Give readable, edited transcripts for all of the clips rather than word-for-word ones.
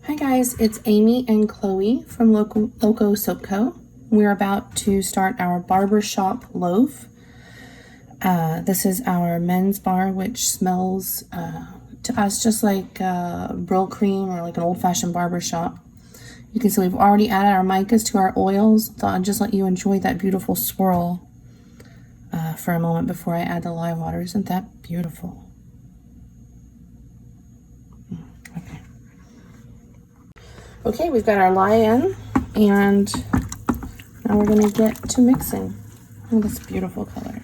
Hi guys, it's Amy and Chloe from Loco Soap Co. We're about to start our Barber Shop loaf. This is our men's bar, which smells to us just like Brill cream or like an old-fashioned barber shop. You can see we've already added our micas to our oils. Thought I'd just let you enjoy that beautiful swirl for a moment before I add the lye water. Isn't that beautiful? Okay, we've got our lye in, and now we're gonna get to mixing. Oh, this beautiful color.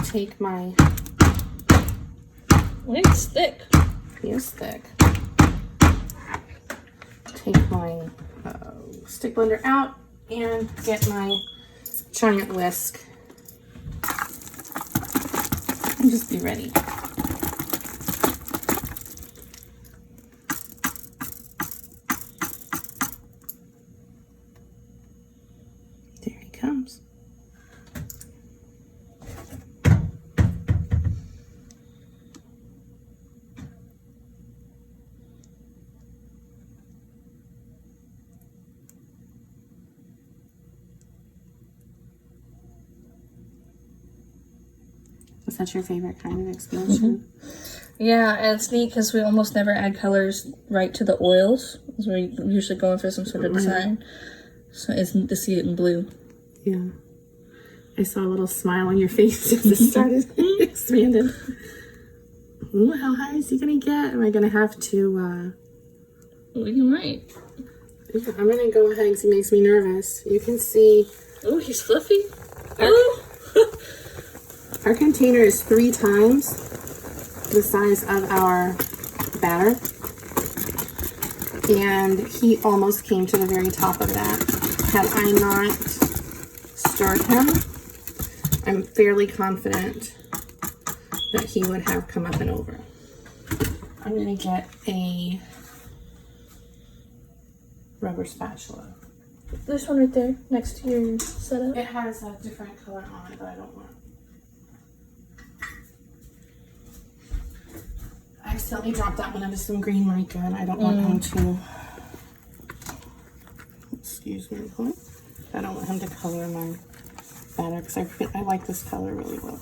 Take my... It's thick. It is thick. Take my stick blender out and get my giant whisk. And just be ready. There he comes. Is that your favorite kind of expansion? Yeah, and it's neat because we almost never add colors right to the oils. We're usually going for some sort of design. So it's neat to see it in blue. Yeah. I saw a little smile on your face as it started expanding. Ooh, how high is he going to get? Am I going to have to... You might. I'm going to go ahead because he makes me nervous. You can see... Oh, he's fluffy. Oh! Our container is 3 times the size of our batter, and he almost came to the very top of that. Had I not stirred him, I'm fairly confident that he would have come up and over. I'm going to get a rubber spatula. This one right there, next to your setup. It has a different color on it that I don't want. I accidentally dropped that one into some green mica, and I don't want him to, excuse me, I don't want him to color my batter because I like this color really well.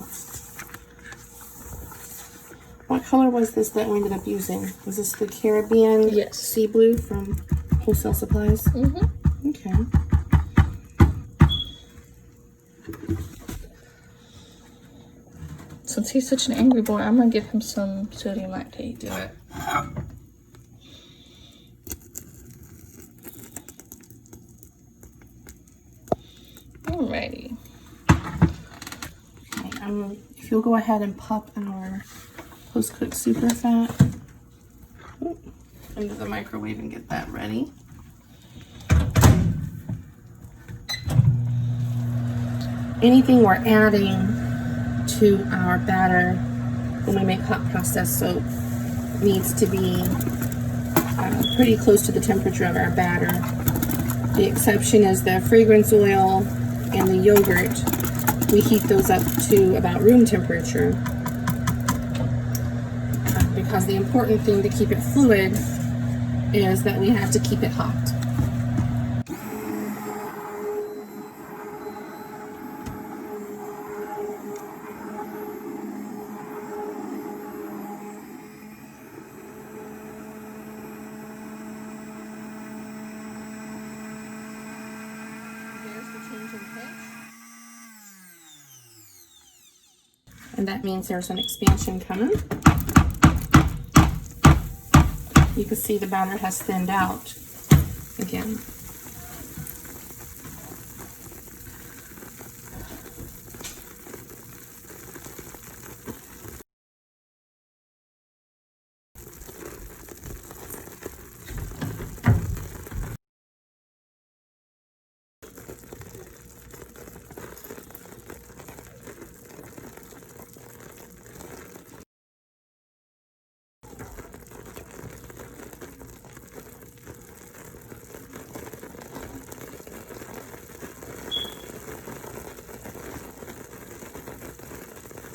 What color was this that we ended up using? Was this the Caribbean Sea Blue from Wholesale Supplies? Mm-hmm. Okay. Since he's such an angry boy, I'm gonna give him some sodium lactate. Do it. Alrighty. Okay, if you'll go ahead and pop our post-cooked super fat into the microwave and get that ready. Anything we're adding to our batter when we make hot process soap needs to be pretty close to the temperature of our batter. The exception is the fragrance oil and the yogurt. We heat those up to about room temperature because the important thing to keep it fluid is that we have to keep it hot. And that means there's an expansion coming. You can see the batter has thinned out again.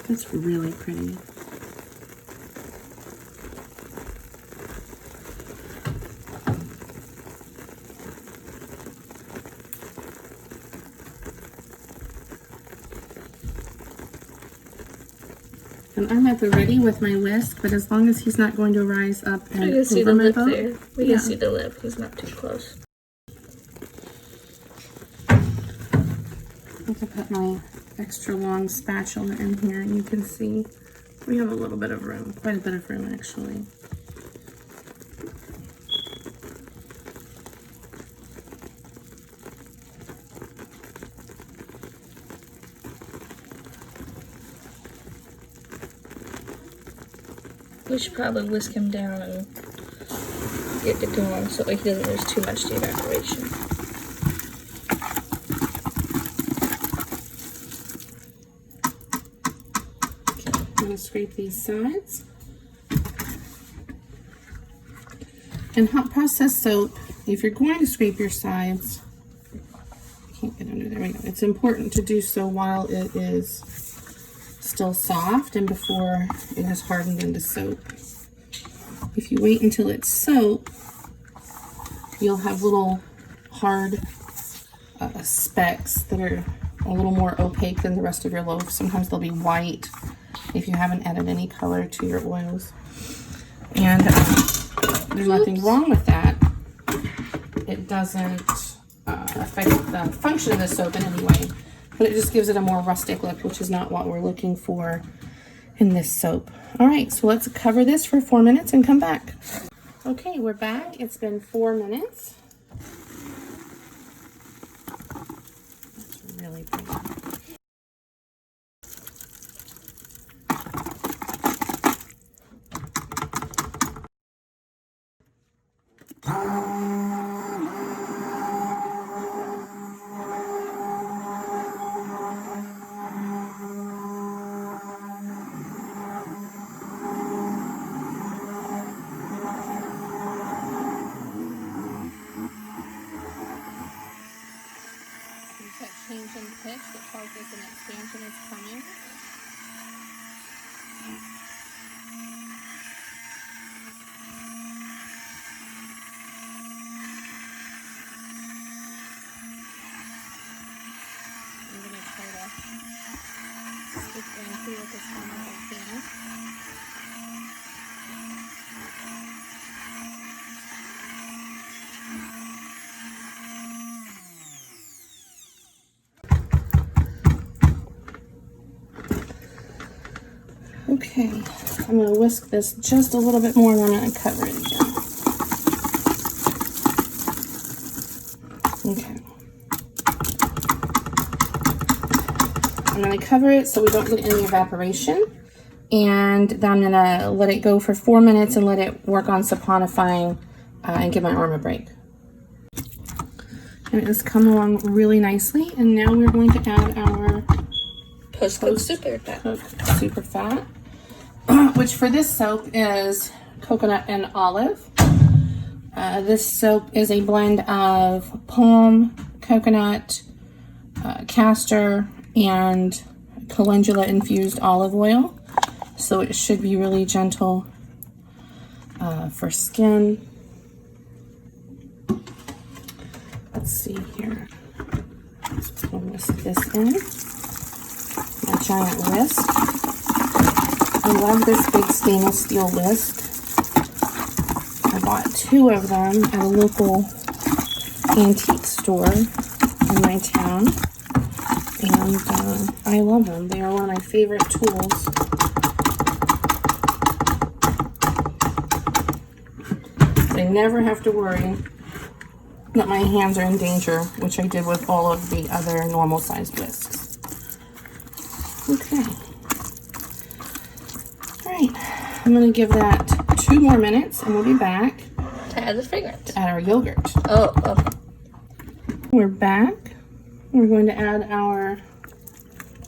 That's really pretty. And I'm at the ready with my whisk, but as long as he's not going to rise up and we can see the over my lip boat. there. We can see the lip. He's not too close. I can put my extra long spatula in here and you can see we have a little bit of room, quite a bit of room actually. We should probably whisk him down and get it going so he doesn't lose too much to evaporation. I'm going to scrape these sides. And hot process soap, if you're going to scrape your sides, I can't get under there, we go. It's important to do so while it is still soft and before it has hardened into soap. If you wait until it's soap, you'll have little hard specks that are a little more opaque than the rest of your loaf. Sometimes they'll be white if you haven't added any color to your oils. And there's nothing wrong with that. It doesn't affect the function of the soap in any way, but it just gives it a more rustic look, which is not what we're looking for in this soap. All right, so let's cover this for 4 minutes and come back. Okay, we're back. It's been 4 minutes. That's really pretty. That change in pitch that tells us an expansion is coming. I'm going to try to stick in through with as long as I can. Okay, I'm going to whisk this just a little bit more and then I'm going to cover it again. Okay. I'm going to cover it so we don't get any evaporation. And then I'm going to let it go for 4 minutes and let it work on saponifying and give my arm a break. And it has come along really nicely. And now we're going to add our Post-cooked super fat. Which for this soap is coconut and olive. This soap is a blend of palm, coconut, castor, and calendula-infused olive oil. So it should be really gentle for skin. Let's see here. I'll whisk this in. My giant whisk. I love this big stainless steel whisk. I bought 2 of them at a local antique store in my town. And I love them. They are one of my favorite tools. So I never have to worry that my hands are in danger, which I did with all of the other normal sized whisks. Okay. All right, I'm gonna give that 2 more minutes and we'll be back To add the fragrance. to add our yogurt. Oh, okay. We're back. We're going to add our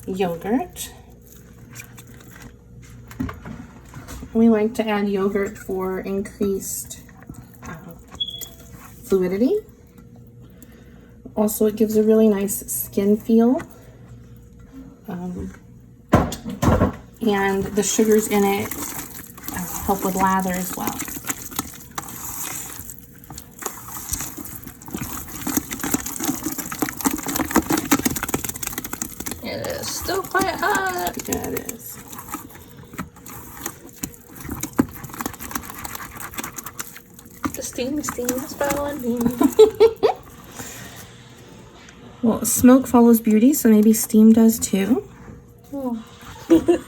yogurt. We like to add yogurt for increased fluidity. Also, it gives a really nice skin feel. And the sugars in it help with lather as well. It is still quite hot. Yeah, it is. The steam is following me. Well, smoke follows beauty, so maybe steam does too. Oh. Let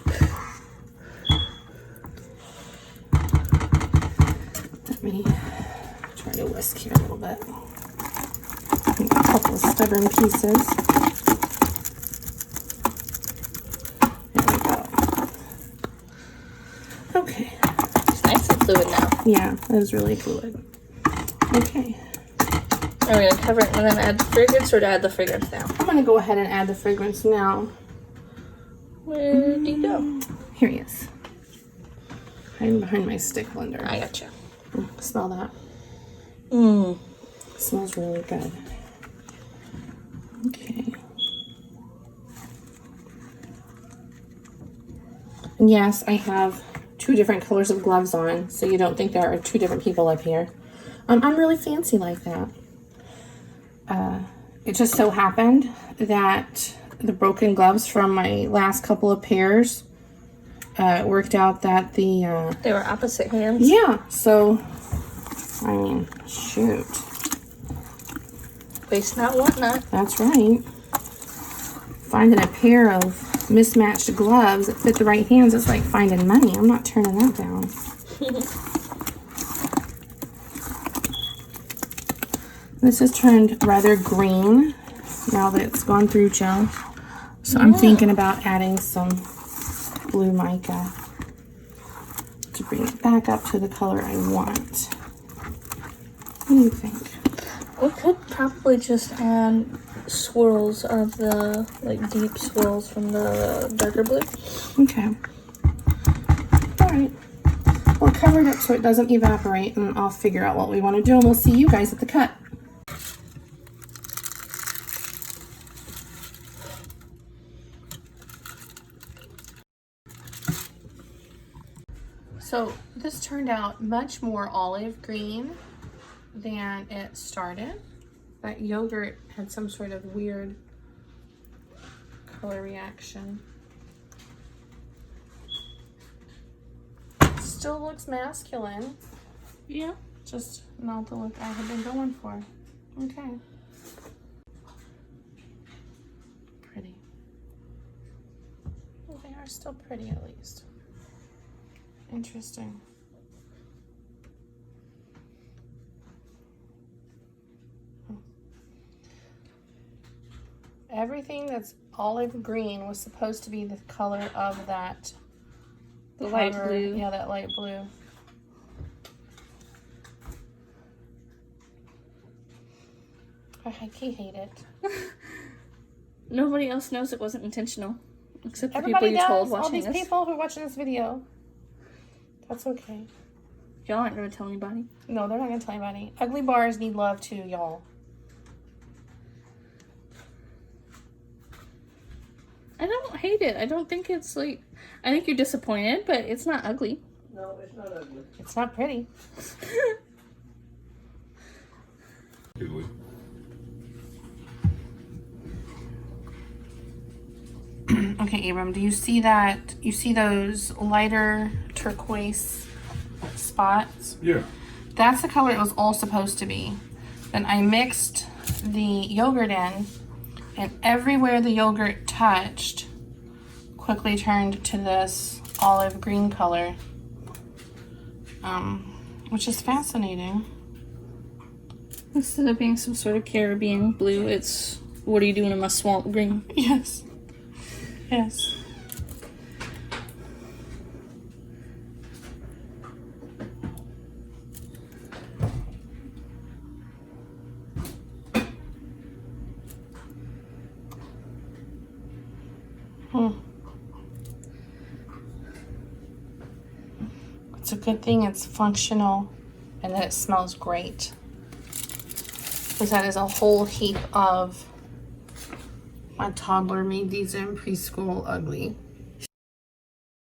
me try to whisk here a little bit. A couple of stubborn pieces. There we go. Okay. It's nice and fluid now. Yeah, that is really fluid. Okay. Are we gonna cover it and then add the fragrance, or to add the fragrance now? I'm gonna go ahead and add the fragrance now. Where do you go? Here he is. Hiding behind my stick blender. I gotcha. Smell that. Mmm. Smells really good. Okay. And yes, I have 2 different colors of gloves on, so you don't think there are 2 different people up here. I'm really fancy like that. It just so happened that the broken gloves from my last couple of pairs worked out that the... They were opposite hands. yeah, so, I mean, shoot. Waste not, want not. That's right. Finding a pair of mismatched gloves that fit the right hands is like finding money. I'm not turning that down. This has turned rather green now that it's gone through gel. So I'm thinking about adding some blue mica to bring it back up to the color I want. What do you think? We could probably just add swirls of the, like, deep swirls from the darker blue. Okay. Alright. We'll cover it up so it doesn't evaporate, and I'll figure out what we want to do, and we'll see you guys at the cut. So this turned out much more olive green than it started. That yogurt had some sort of weird color reaction. Still looks masculine. Yeah. Just not the look I had been going for. Okay. Pretty. Well, they are still pretty at least. Interesting. Everything that's olive green was supposed to be the color of that The light cover. blue. Yeah, that light blue. I hate it. Nobody else knows it wasn't intentional. Except the Everybody people you told does. All watching these this. people who are watching this video. That's okay. Y'all aren't going to tell anybody. No, they're not going to tell anybody. Ugly bars need love too, y'all. I don't hate it. I don't think it's like... I think you're disappointed, but it's not ugly. No, it's not ugly. It's not pretty. Okay, Abram, do you see that? You see those lighter turquoise spots? Yeah. That's the color it was all supposed to be. Then I mixed the yogurt in, and everywhere the yogurt touched quickly turned to this olive green color. which is fascinating. Instead of being some sort of Caribbean blue, it's what are you doing in my swamp green? Yes. Yes. It's a good thing it's functional and that it smells great. Because that is a whole heap of, my toddler made these in preschool ugly.